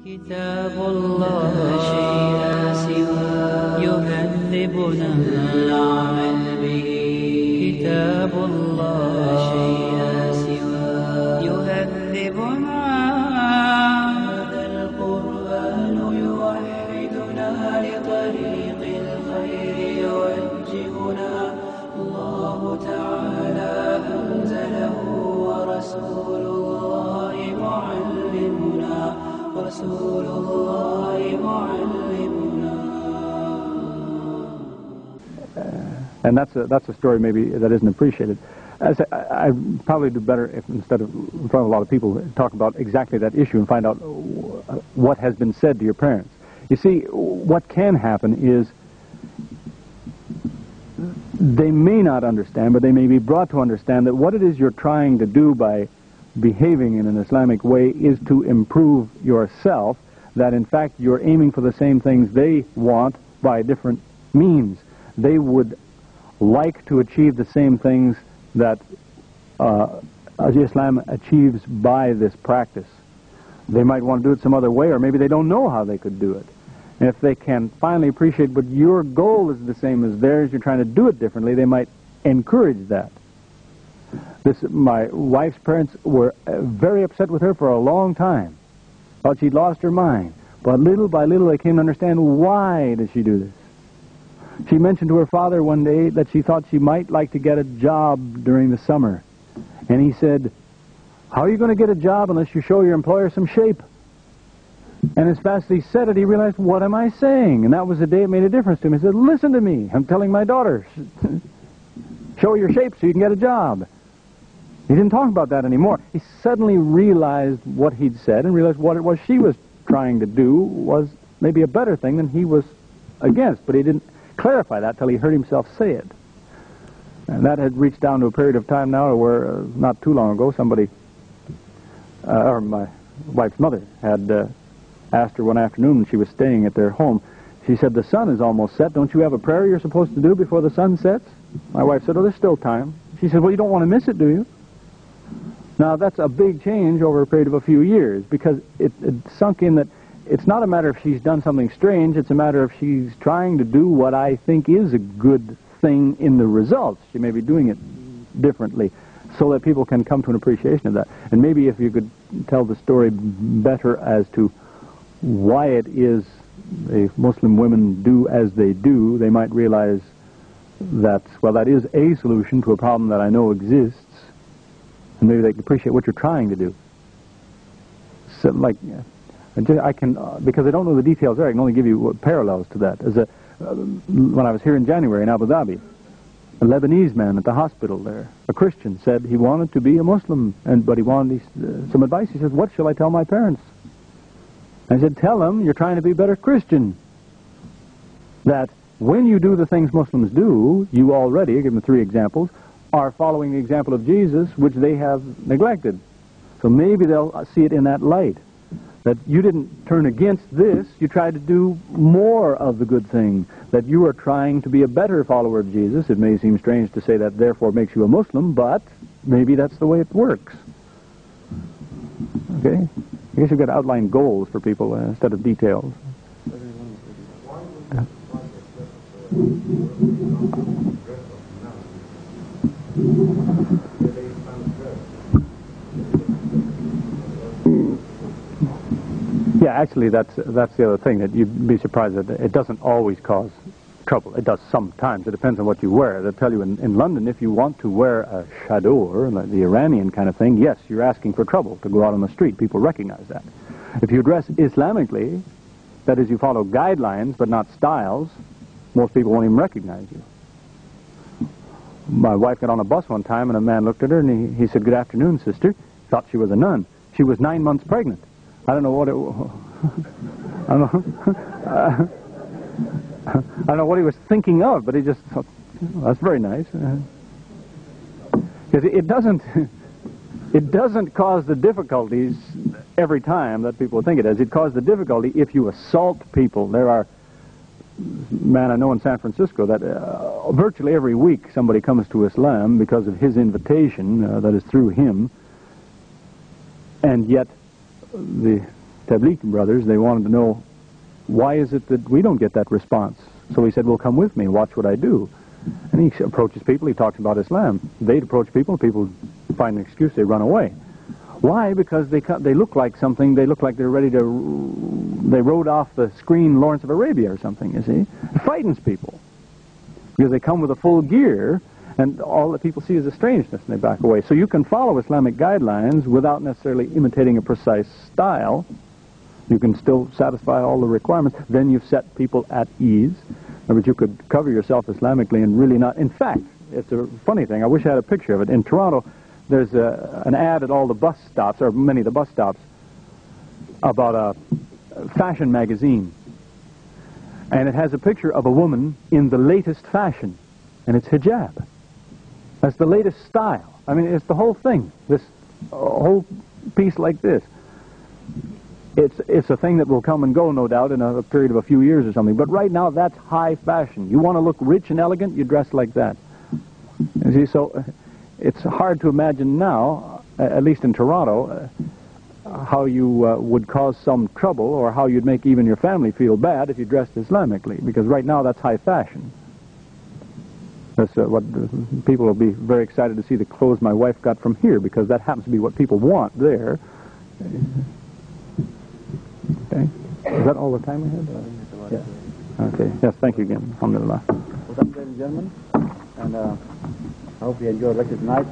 كتاب الله لا شيء سواه يهذبنا العمل به كتاب الله لا شيء سواه يهذبنا هذا القرآن يوحدنا لطريق الخير يوجهنا الله تعالى أنزله ورسول الله معلمنا رسول الله معلمنا. And that's a story maybe that isn't appreciated. I'd probably do better if instead of in front of a lot of people talk about exactly that issue and find out what has been said to your parents. You see, what can happen is they may not understand, but they may be brought to understand that what it is you're trying to do by behaving in an Islamic way is to improve yourself, that in fact you're aiming for the same things they want by different means. They would like to achieve the same things that Islam achieves by this practice. They might want to do it some other way, or maybe they don't know how they could do it. And if they can finally appreciate, but your goal is the same as theirs, you're trying to do it differently, they might encourage that. My wife's parents were very upset with her for a long time. Thought she'd lost her mind. But little by little they came to understand, why does she do this? She mentioned to her father one day that she thought she might like to get a job during the summer. And he said, how are you going to get a job unless you show your employer some shape? And as fast as he said it, he realized, what am I saying? And that was the day it made a difference to him. He said, listen to me. I'm telling my daughter, show your shape so you can get a job. He didn't talk about that anymore. He suddenly realized what he'd said and realized what it was she was trying to do was maybe a better thing than he was against. But he didn't clarify that till he heard himself say it. And that had reached down to a period of time now where not too long ago somebody, or my wife's mother, had asked her one afternoon when she was staying at their home. She said, the sun is almost set. Don't you have a prayer you're supposed to do before the sun sets? My wife said, oh, there's still time. She said, well, you don't want to miss it, do you? Now, that's a big change over a period of a few years, because it sunk in that it's not a matter if she's done something strange, it's a matter of she's trying to do what I think is a good thing in the results. She may be doing it differently so that people can come to an appreciation of that. And maybe if you could tell the story better as to why it is the Muslim women do as they do, they might realize that, well, that is a solution to a problem that I know exists. And maybe they can appreciate what you're trying to do. So, like, I can, because I don't know the details there, I can only give you parallels to that. When I was here in January in Abu Dhabi, a Lebanese man at the hospital there, a Christian, said he wanted to be a Muslim, but he wanted some advice. He said, what shall I tell my parents? I said, tell them you're trying to be a better Christian. That when you do the things Muslims do, you already, I give them 3 examples, are following the example of Jesus, which they have neglected. So maybe they'll see it in that light. That you didn't turn against this, you tried to do more of the good thing. That you are trying to be a better follower of Jesus. It may seem strange to say that therefore makes you a Muslim, but maybe that's the way it works. Okay? I guess you've got to outline goals for people instead of details. Yeah, actually, that's the other thing, that you'd be surprised that it doesn't always cause trouble. It does sometimes. It depends on what you wear. They'll tell you in London, if you want to wear a chador, like the Iranian kind of thing, yes, you're asking for trouble to go out on the street. People recognize that. If you dress Islamically, that is, you follow guidelines but not styles, most people won't even recognize you. My wife got on a bus one time, and a man looked at her, and he said, good afternoon, sister. Thought she was a nun. She was 9 months pregnant. I don't know what it was. I don't know what he was thinking of, but he just thought, oh, that's very nice. Because it doesn't cause the difficulties every time that people think it does. It causes the difficulty if you assault people. There are man I know in San Francisco that virtually every week somebody comes to Islam because of his invitation, that is through him, and yet the Tabligh brothers, they wanted to know, why is it that we don't get that response? So he said, well, come with me and watch what I do. And he approaches people, he talks about Islam. They'd approach people, people find an excuse, they run away. Why? Because they look like something, they look like they're ready to, they rode off the screen Lawrence of Arabia or something, you see. It frightens people. Because they come with a full gear, and all that people see is a strangeness, and they back away. So you can follow Islamic guidelines without necessarily imitating a precise style. You can still satisfy all the requirements. Then you've set people at ease. But you could cover yourself Islamically and really not. In fact, it's a funny thing. I wish I had a picture of it. In Toronto, there's an ad at all the bus stops, or many of the bus stops, about a fashion magazine. And it has a picture of a woman in the latest fashion. And it's hijab. That's the latest style. I mean, it's the whole thing. This whole piece like this. It's a thing that will come and go, no doubt, in a period of a few years or something. But right now, that's high fashion. You want to look rich and elegant, you dress like that. You see, so it's hard to imagine now, at least in Toronto, how you would cause some trouble or how you'd make even your family feel bad if you dressed Islamically, because right now that's high fashion. That's what people will be very excited to see, the clothes my wife got from here, because that happens to be what people want there. Okay. Is that all the time we had? Yeah. Okay. Yes, thank you again. Alhamdulillah. What's up, ladies and gentlemen? And I hope you enjoyed the lecture tonight.